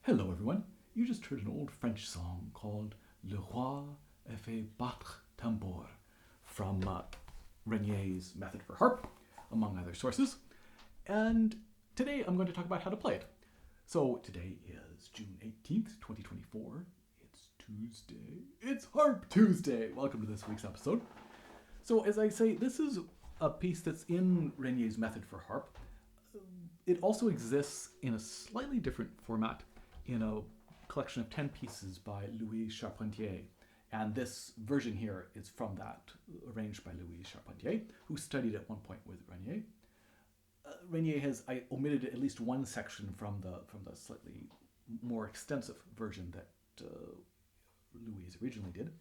Hello everyone, you just heard an old French song called Le Roi Fait Battre Tambour from Renie's Method for Harp, among other sources. And today I'm going to talk about how to play it. So today is June 18th, 2024. It's Tuesday. It's Harp Tuesday. Welcome to this week's episode. So as I say, this is a piece that's in Renie's Method for Harp. It also exists in a slightly different format in a collection of 10 pieces by Louise Charpentier. And this version here is from that, arranged by Louise Charpentier, who studied at one point with Renier. Renier has omitted at least one section from the slightly more extensive version that Louise originally did.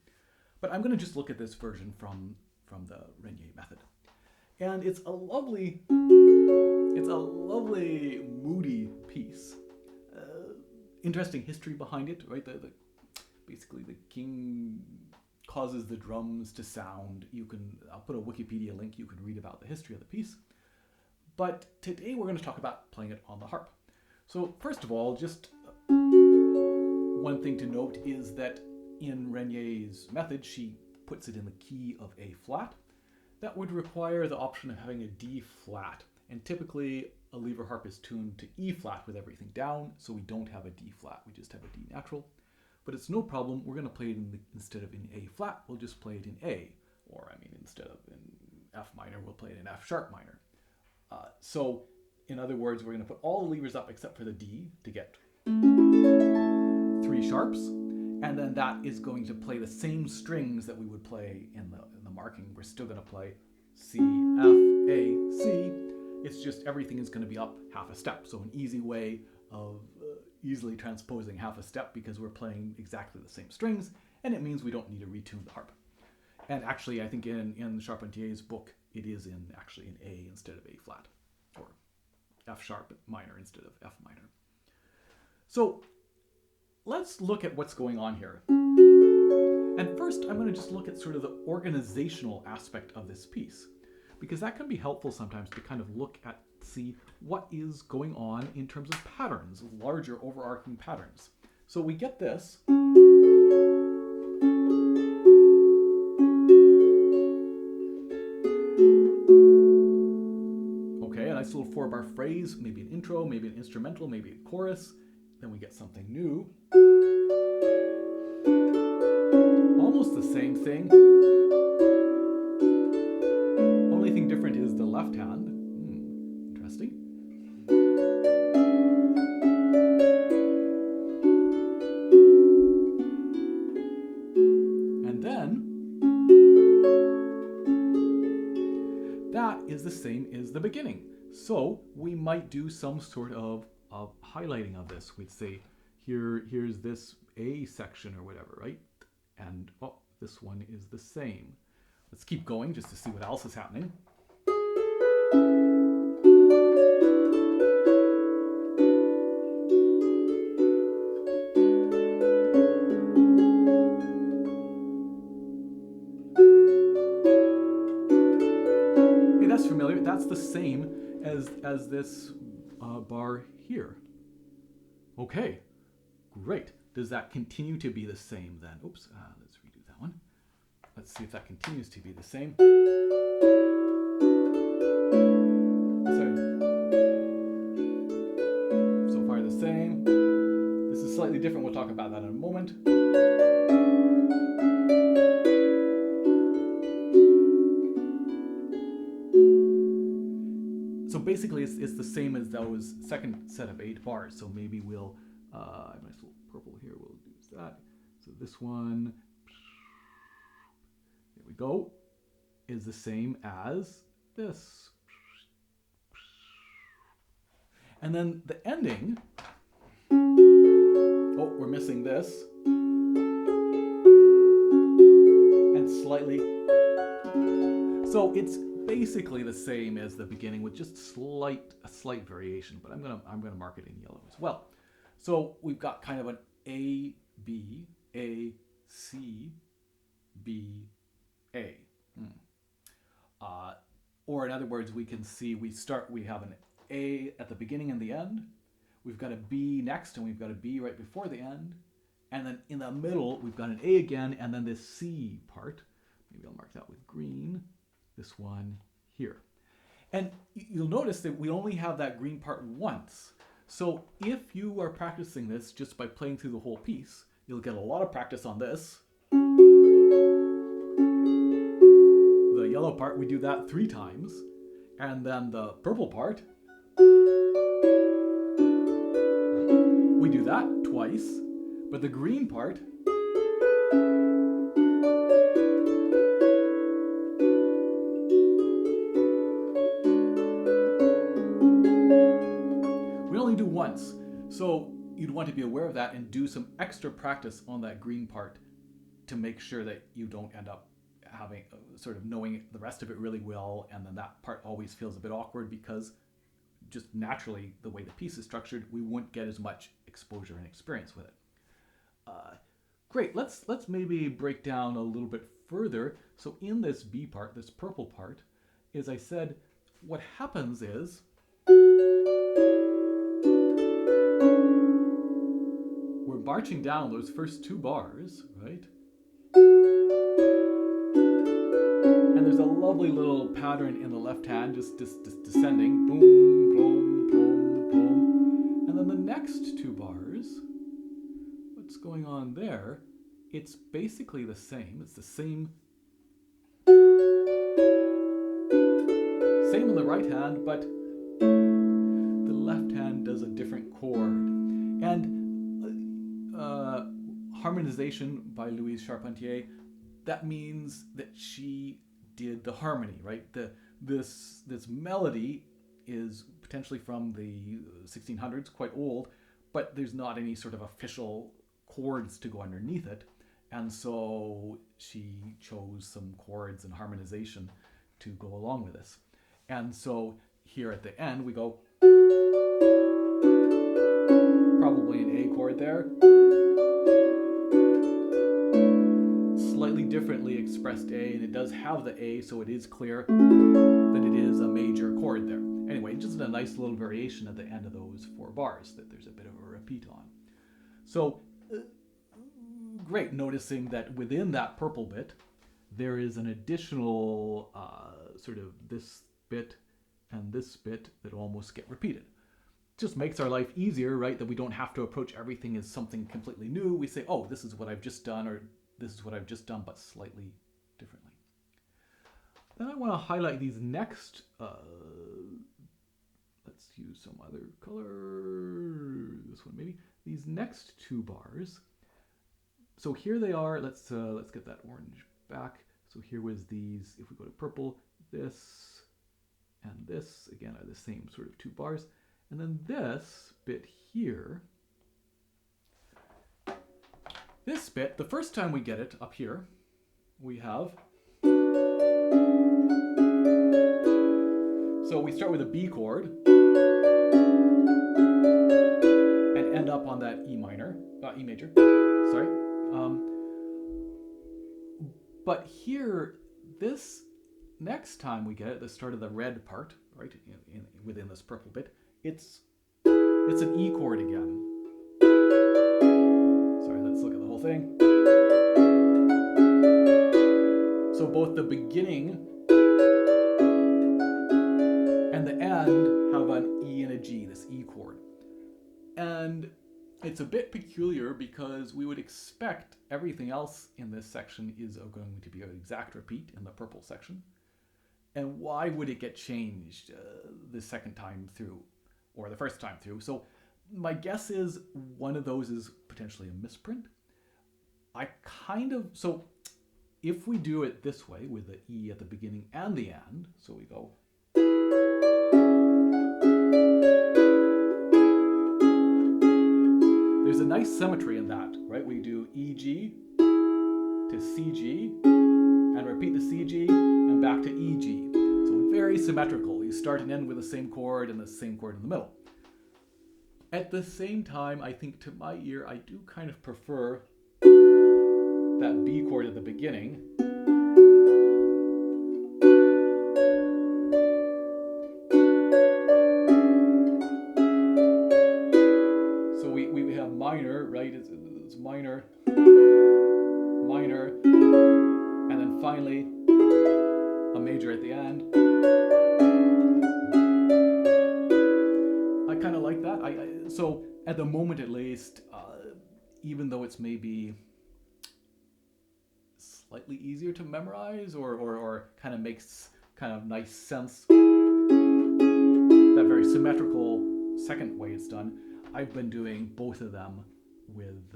But I'm going to just look at this version from the Renier method. And it's a lovely moody piece. Interesting history behind it, right? Basically the king causes the drums to sound. I'll put a Wikipedia link, you can read about the history of the piece. But today we're going to talk about playing it on the harp. So first of all, just one thing to note is that in Renier's method, she puts it in the key of A flat. That would require the option of having a D flat. And typically a lever harp is tuned to E flat with everything down, so we don't have a D flat, we just have a D natural. But it's no problem, we're going to play it instead of in A flat, we'll just play it in A. Or instead of in F minor, we'll play it in F sharp minor. So in other words, we're going to put all the levers up except for the D to get 3 sharps. And then that is going to play the same strings that we would play in the marking. We're still going to play C, F, A, C. It's just everything is going to be up half a step. So an easy way of easily transposing half a step because we're playing exactly the same strings, and it means we don't need to retune the harp. And actually, I think in Charpentier's book, it is actually in A instead of A flat, or F sharp minor instead of F minor. So let's look at what's going on here. And first, I'm going to just look at sort of the organizational aspect of this piece, because that can be helpful sometimes to kind of see what is going on in terms of patterns, larger overarching patterns. So we get this. Okay, a nice little 4-bar phrase, maybe an intro, maybe an instrumental, maybe a chorus. Then we get something new. Almost the same thing. Only thing different is the left hand. Interesting. And then that is the same as the beginning. So we might do some sort of highlighting of this. We'd say, here's this A section or whatever, right? And this one is the same. Let's keep going just to see what else is happening. Okay, that's familiar. That's the same as this bar here. Okay, great. Does that continue to be the same then? Oops, let's redo that one. Let's see if that continues to be the same. So far the same. This is slightly different. We'll talk about that in a moment. So basically it's the same as those second set of 8 bars. So maybe we'll, I have a nice little purple here, we'll use that. So this one, there we go, is the same as this. And then the ending, we're missing this. And slightly, so it's basically the same as the beginning with just a slight variation, but I'm gonna mark it in yellow as well. So we've got kind of an A, B, A, C, B, A. Or in other words, we can see we have an A at the beginning and the end. we've got a B next, and we've got a B right before the end. And then in the middle, we've got an A again, and then this C part. Maybe I'll mark that with green. This one here. And you'll notice that we only have that green part once. So if you are practicing this just by playing through the whole piece, you'll get a lot of practice on this. The yellow part, we do that 3 times. And then the purple part, we do that twice. But the green part, we only do once. So you'd want to be aware of that and do some extra practice on that green part to make sure that you don't end up having sort of knowing the rest of it really well, and then that part always feels a bit awkward because just naturally the way the piece is structured, we wouldn't get as much exposure and experience with it. Great, let's maybe break down a little bit further. So in this B part, this purple part, as I said, what happens is we're marching down those first 2 bars, right? And there's a lovely little pattern in the left hand, just descending, boom, boom, boom, boom. And then the next 2 bars, what's going on there? It's basically the same. It's the same in the right hand, but the left hand does a different chord. And harmonization by Louise Charpentier, that means that she did the harmony, right? This melody is potentially from the 1600s, quite old, but there's not any sort of official chords to go underneath it. And so she chose some chords and harmonization to go along with this. And so here at the end, we go probably an A chord there. Slightly differently expressed A, and it does have the A, so it is clear that it is a major chord there. Anyway, just a nice little variation at the end of those 4 bars that there's a bit of a repeat on. So great, noticing that within that purple bit, there is an additional sort of this bit and this bit that almost get repeated. Just makes our life easier, right? That we don't have to approach everything as something completely new. We say, oh, this is what I've just done, or this is what I've just done, but slightly differently. Then I want to highlight these next, let's use some other color, this one maybe, these next 2 bars. So here they are, let's get that orange back. So here was these, if we go to purple, this and this, again, are the same sort of 2 bars. And then this bit here, this bit, the first time we get it up here, we have, so we start with a B chord and end up on that E major, sorry. But here, this next time we get it, the start of the red part, right, within this purple bit, it's an E chord again. Sorry, let's look at the whole thing. So both the beginning and the end have an E and a G, this E chord. And it's a bit peculiar because we would expect everything else in this section is going to be an exact repeat in the purple section. And why would it get changed the second time through or the first time through? So my guess is one of those is potentially a misprint. So if we do it this way with the E at the beginning and the end, so we go, there's a nice symmetry in that, right? We do EG to CG and repeat the CG and back to EG. So very symmetrical. You start and end with the same chord and the same chord in the middle. At the same time, I think to my ear, I do kind of prefer that B chord at the beginning. right? It's minor, minor, and then finally a major at the end. I kind of like that. So at the moment at least, even though it's maybe slightly easier to memorize or kind of makes kind of nice sense, that very symmetrical second way it's done, I've been doing both of them with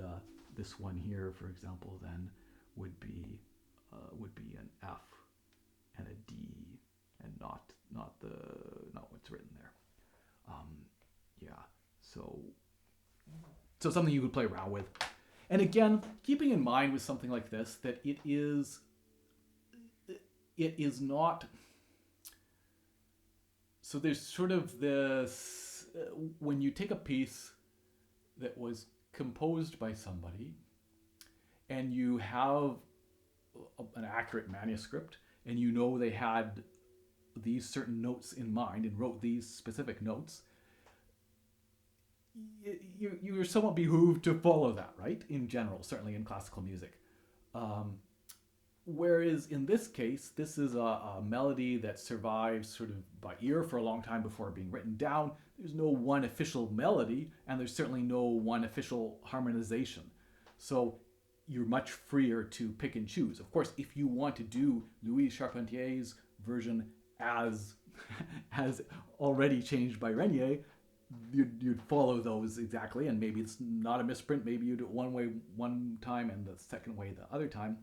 this one here, for example, then would be an F and a D, and not what's written there. So something you could play around with. And again, keeping in mind with something like this that it is not. So there's sort of this, when you take a piece that was composed by somebody and you have an accurate manuscript and you know they had these certain notes in mind and wrote these specific notes, you're somewhat behooved to follow that, right? In general, certainly in classical music. Whereas in this case, this is a melody that survives sort of by ear for a long time before being written down. There's no one official melody, and there's certainly no one official harmonization. So you're much freer to pick and choose. Of course, if you want to do Louise Charpentier's version as already changed by Renie, you'd follow those exactly, and maybe it's not a misprint. Maybe you do it one way one time and the second way the other time.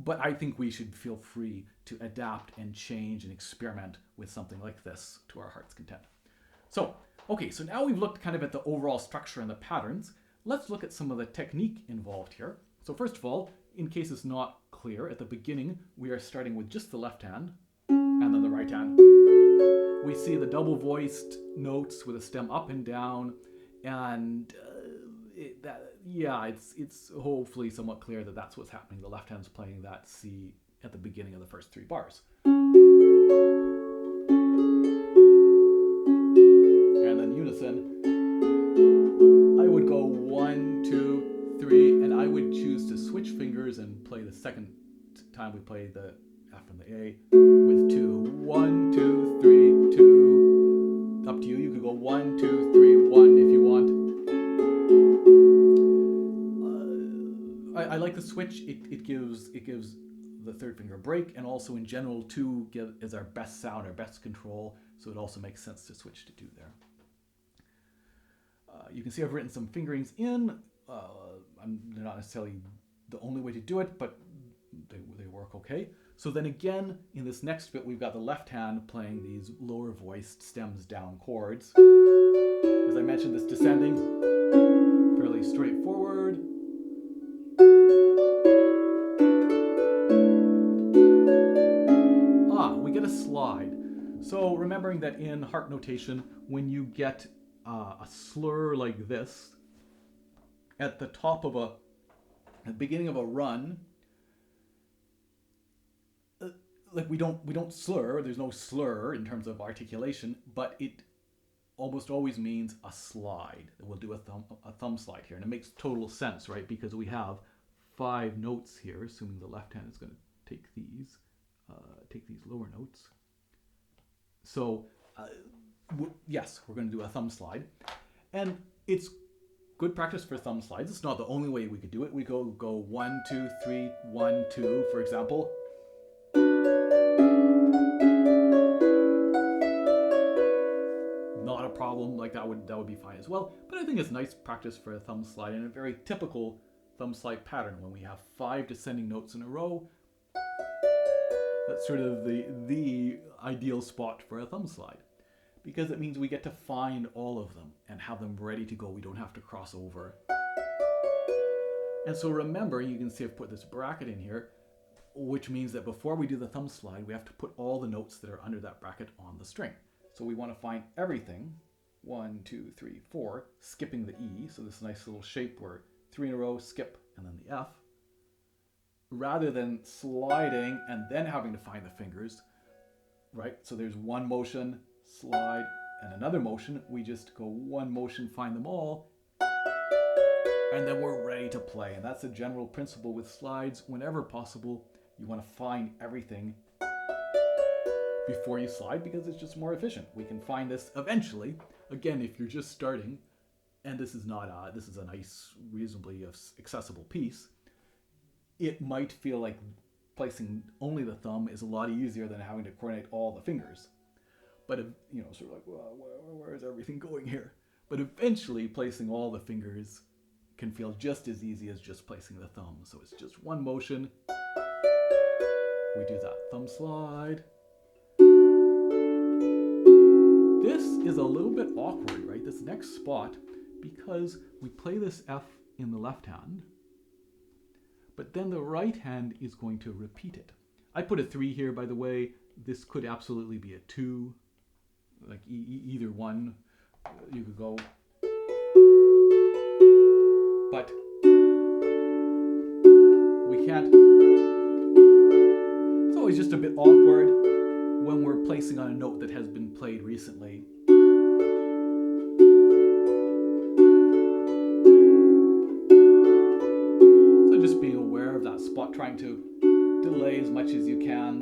But I think we should feel free to adapt and change and experiment with something like this to our heart's content. So, okay, so now we've looked kind of at the overall structure and the patterns. Let's look at some of the technique involved here. So first of all, in case it's not clear, at the beginning, we are starting with just the left hand and then the right hand. We see the double-voiced notes with a stem up and down, and it's hopefully somewhat clear that that's what's happening. The left hand's playing that C at the beginning of the first three bars. And then unison, I would go 1, 2, 3, and I would choose to switch fingers and play the second time we play the F and the A with 2. 1, 2, 3, 2. Up to you. You could go 1, 2, 3, 1 if you want. I like the switch. It gives the third finger a break, and also in general 2 is our best sound, our best control. So it also makes sense to switch to 2 there. You can see I've written some fingerings in. They're not necessarily the only way to do it, but they work okay. So then again, in this next bit, we've got the left hand playing these lower voiced stems down chords. As I mentioned, this descending, fairly straightforward. We get a slide. So remembering that in harp notation, when you get a slur like this, at the beginning of a run, like we don't slur, there's no slur in terms of articulation, but it almost always means a slide. We'll do a thumb slide here, and it makes total sense, right? Because we have 5 notes here, assuming the left hand is going to take these lower notes. So yes, we're going to do a thumb slide, and it's good practice for thumb slides. It's not the only way we could do it. We go 1, 2, 3, 1, 2, for example. Not a problem, like that would be fine as well. But I think it's nice practice for a thumb slide, and a very typical thumb slide pattern when we have 5 descending notes in a row. That's sort of the ideal spot for a thumb slide, because it means we get to find all of them and have them ready to go. We don't have to cross over. And so remember, you can see I've put this bracket in here, which means that before we do the thumb slide, we have to put all the notes that are under that bracket on the string. So we want to find everything, 1, 2, 3, 4, skipping the E. So this nice little shape where 3 in a row, skip, and then the F. Rather than sliding and then having to find the fingers, right? So there's one motion, slide, and another motion. We just go one motion, find them all, And then we're ready to play. And that's the general principle with slides. Whenever possible, you want to find everything before you slide because it's just more efficient. We can find this eventually. Again, if you're just starting, and this is a nice, reasonably accessible piece, it might feel like placing only the thumb is a lot easier than having to coordinate all the fingers. But, sort of like, well, where is everything going here? But eventually, placing all the fingers can feel just as easy as just placing the thumb. So it's just one motion. We do that thumb slide. This is a little bit awkward, right? This next spot, because we play this F in the left hand, but then the right hand is going to repeat it. I put a 3 here, by the way. This could absolutely be a 2, like either one. You could go, but we can't. It's always just a bit awkward when we're placing on a note that has been played recently. So just being aware of that spot, trying to delay as much as you can.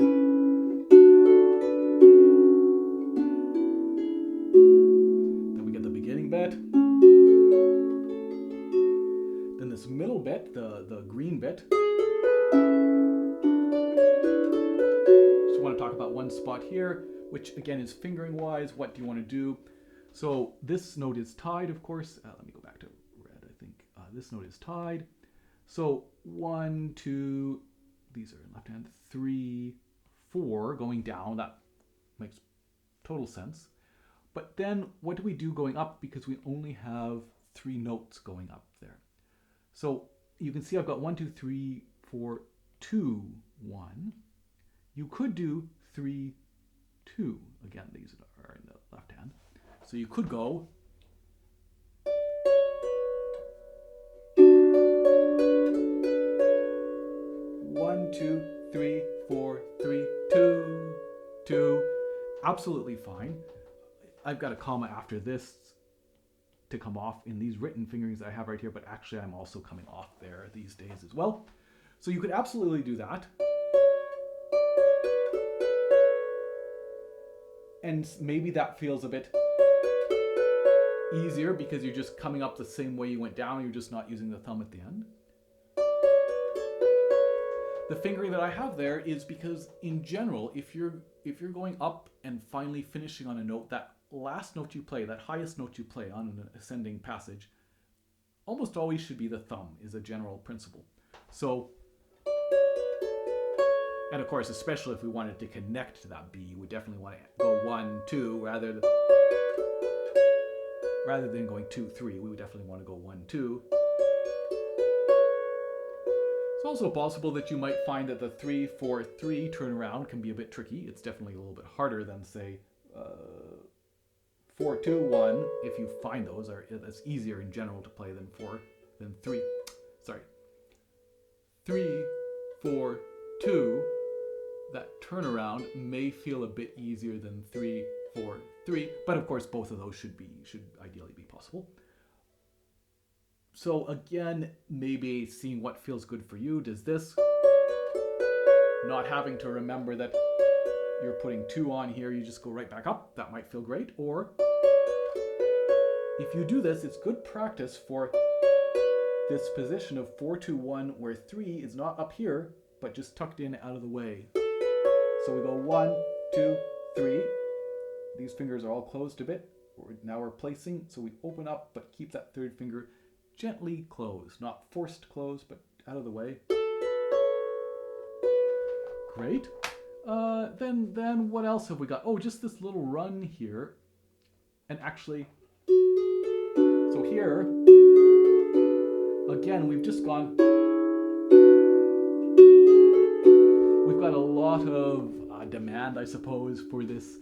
Then we get the beginning bit. Then this middle bit, the green bit. Just want to talk about one spot here, which again is fingering wise. What do you want to do? So this note is tied, of course. Let me go back to red, I think. This note is tied. So 1, 2, these are in left hand, 3, 4 going down. That makes total sense. But then what do we do going up? Because we only have 3 notes going up there. So you can see I've got 1, 2, 3, 4, 2, 1. You could do 3, 2. Again, these are in the left hand. So you could go one, 2, 3, 4, 3, 2, 2. Absolutely fine. I've got a comma after this to come off in these written fingerings that I have right here, but actually I'm also coming off there these days as well. So you could absolutely do that. And maybe that feels a bit easier because you're just coming up the same way you went down, you're just not using the thumb at the end. The fingering that I have there is because in general, if you're going up and finally finishing on a note, that last note you play, that highest note you play on an ascending passage, almost always should be the thumb, is a general principle. So, and of course, especially if we wanted to connect to that B, you would definitely want to go 1, 2 rather than going 2, 3. We would definitely want to go 1, 2. It's also possible that you might find that the 3, 4, 3 turnaround can be a bit tricky. It's definitely a little bit harder than, say, 4, 2, 1. If you find those, that's easier in general to play than 3. Sorry. 3, 4, 2. That turnaround may feel a bit easier than 3, 4, 3. But of course, both of those should ideally be possible. So again, maybe seeing what feels good for you. Does this, not having to remember that you're putting 2 on here, you just go right back up. That might feel great. Or if you do this, it's good practice for this position of 4, 2, 1, where 3 is not up here, but just tucked in out of the way. So we go 1, 2, 3. These fingers are all closed a bit. Now we're placing, so we open up, but keep that third finger gently closed, not forced closed, but out of the way. Great. Then what else have we got? Oh, just this little run here. And actually, so here, again, we've just gone, we've got a lot of demand, I suppose, for this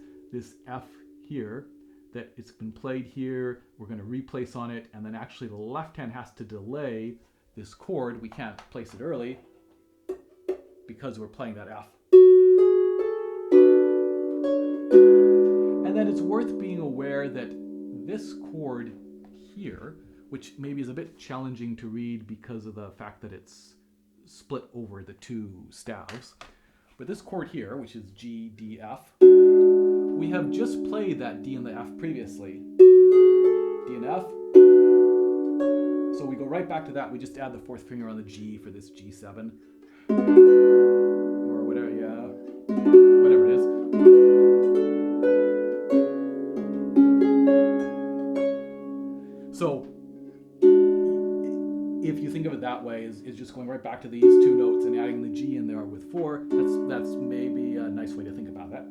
F here. That it's been played here, we're going to replace on it, and then actually the left hand has to delay this chord. We can't place it early because we're playing that F. And then it's worth being aware that this chord here, which maybe is a bit challenging to read because of the fact that it's split over the two staves. But this chord here, which is G, D, F, we have just played that D and the F previously. D and F. So we go right back to that. We just add the fourth finger on the G for this G7. Or whatever, yeah. Whatever it is. So if you think of it that way, is just going right back to these two notes and adding the G in there with 4. That's maybe a nice way to think about that.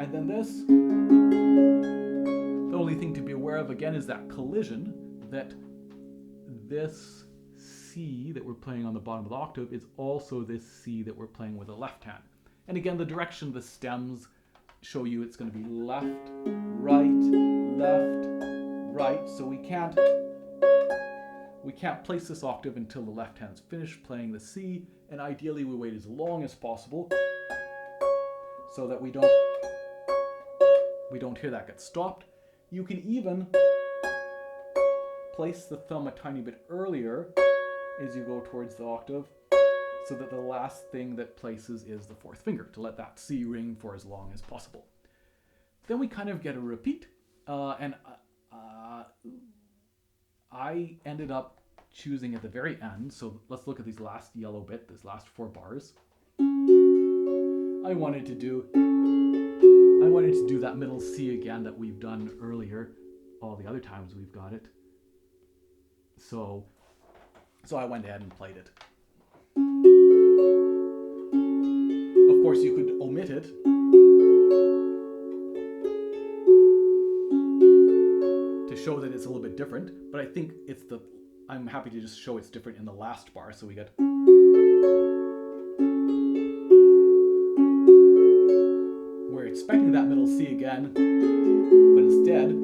And then this, the only thing to be aware of again is that collision, that this C that we're playing on the bottom of the octave is also this C that we're playing with the left hand. And again, the direction of the stems show you it's going to be left, right, left, right. So we can't place this octave until the left hand's finished playing the C, and ideally we wait as long as possible so that we don't hear that get stopped. You can even place the thumb a tiny bit earlier as you go towards the octave, so that the last thing that places is the fourth finger, to let that C ring for as long as possible. Then we kind of get a repeat, and I ended up choosing at the very end, so let's look at these last yellow bit, this last 4 bars. I wanted to do that middle C again that we've done earlier, all the other times we've got it. So I went ahead and played it. Of course, you could omit it. To show that it's a little bit different, but I think I'm happy to just show it's different in the last bar. So we get, we're expecting that middle C again, but instead,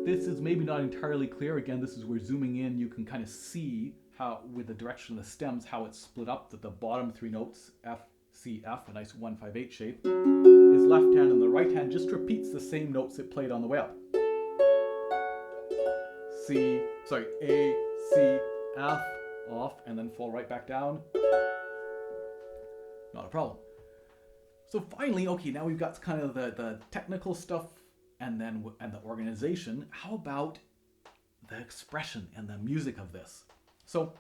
this is maybe not entirely clear. Again, this is where zooming in, you can kind of see how, with the direction of the stems, how it's split up, that the bottom 3 notes, F, C, F, a nice 1-5-8 shape, his left hand and the right hand just repeats the same notes it played on the way up. A, C, F, off, and then fall right back down. Not a problem. So finally, okay, now we've got kind of the technical stuff and the organization. How about the expression and the music of this? So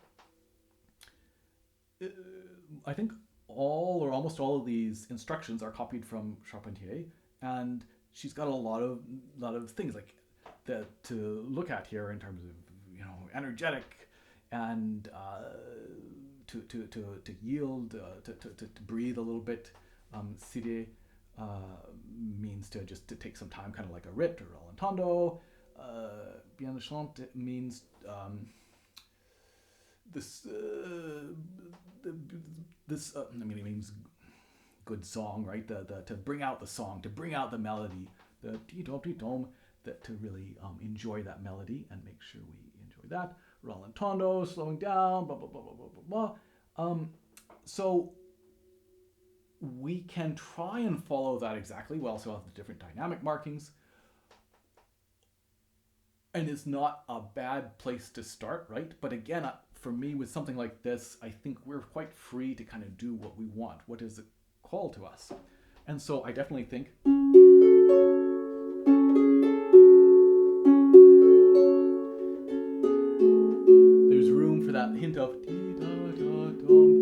I think all or almost all of these instructions are copied from Charpentier, and she's got a lot of things like that to look at here in terms of, you know, energetic and to yield, to breathe a little bit. Sire means to take some time, kind of like a rit or rallentando. Bien chante means it means good song, right? To bring out the song, to bring out the melody, the ti-tom, that to really enjoy that melody and make sure we enjoy that. Rallentando, slowing down, blah blah blah blah blah blah blah. So we can try and follow that exactly. We also have the different dynamic markings. And it's not a bad place to start, right? But again, for me, with something like this, I think we're quite free to kind of do what we want. What does it call to us? And so I definitely think there's room for that hint of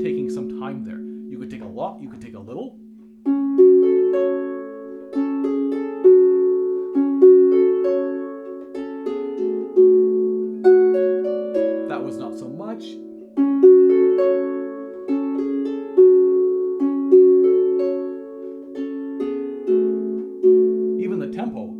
taking some time there. You could take a lot, you could take a little. That was not so much. Even the tempo.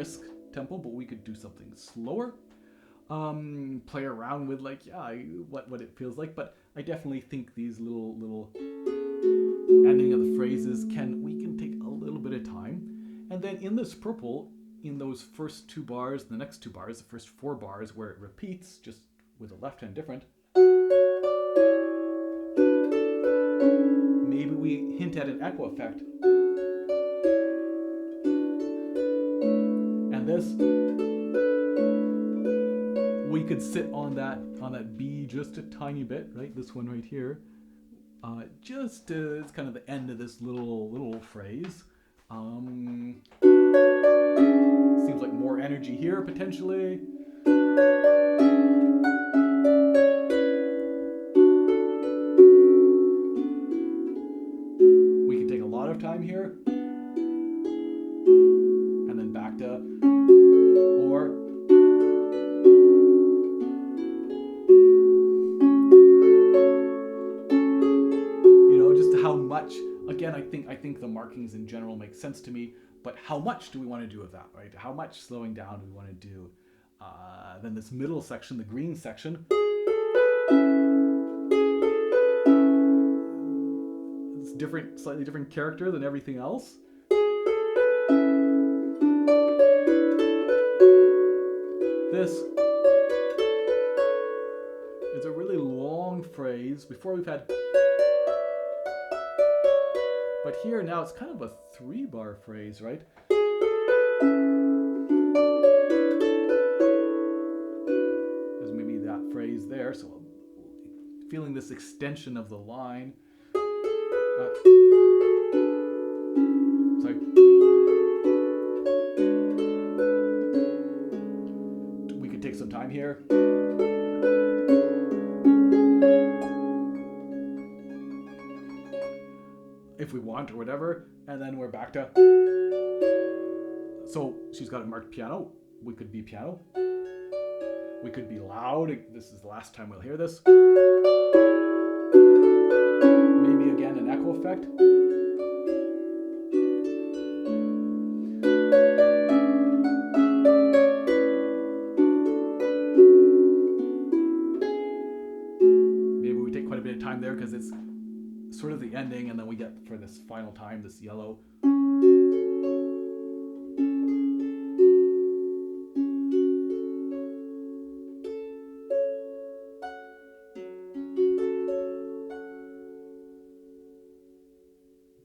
brisk tempo, but we could do something slower. Play around with what it feels like, but I definitely think these little ending of the phrases we can take a little bit of time. And then in this purple, in those first 2 bars, the next 2 bars, the first 4 bars where it repeats just with the left hand different, maybe we hint at an echo effect. And this, we could sit on that B just a tiny bit, right? This one right here, just it's kind of the end of this little phrase. Seems like more energy here potentially. We can take a lot of time here, and then back to or. How much, again, I think the markings in general make sense to me, but how much do we want to do of that, right? How much slowing down do we want to do? Then this middle section, the green section, it's different, slightly different character than everything else. This is a really long phrase. Before we've had, but here now it's kind of a 3-bar phrase, right? There's maybe that phrase there, so feeling this extension of the line. Sorry. We could take some time here. If we want or whatever, and then we're back to, so she's got it marked piano. We could be piano, we could be loud. This is the last time we'll hear this. Maybe again an echo effect. Maybe we take quite a bit of time there because it's sort of the ending, and then we get for this final time this yellow.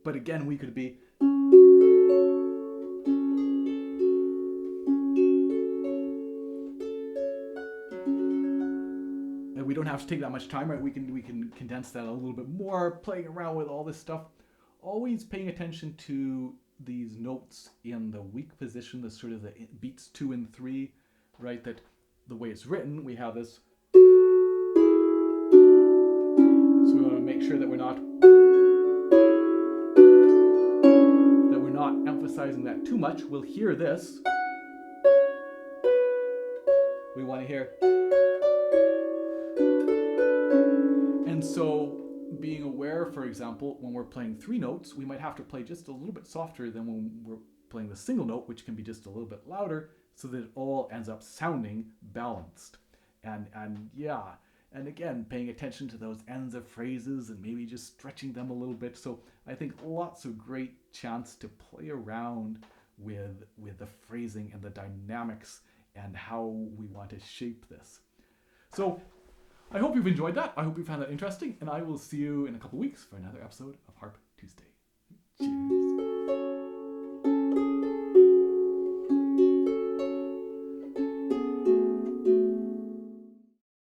But again, we could be we don't have to take that much time, right? We can condense that a little bit more, playing around with all this stuff. Always paying attention to these notes in the weak position, the sort of the beats 2 and 3, right? That the way it's written, we have this. So we want to make sure that we're not emphasizing that too much. We'll hear this. We want to hear. And so being aware, for example, when we're playing 3 notes, we might have to play just a little bit softer than when we're playing the single note, which can be just a little bit louder, so that it all ends up sounding balanced. And again, paying attention to those ends of phrases and maybe just stretching them a little bit. So I think lots of great chance to play around with the phrasing and the dynamics and how we want to shape this. So I hope you've enjoyed that. I hope you found that interesting, and I will see you in a couple weeks for another episode of Harp Tuesday.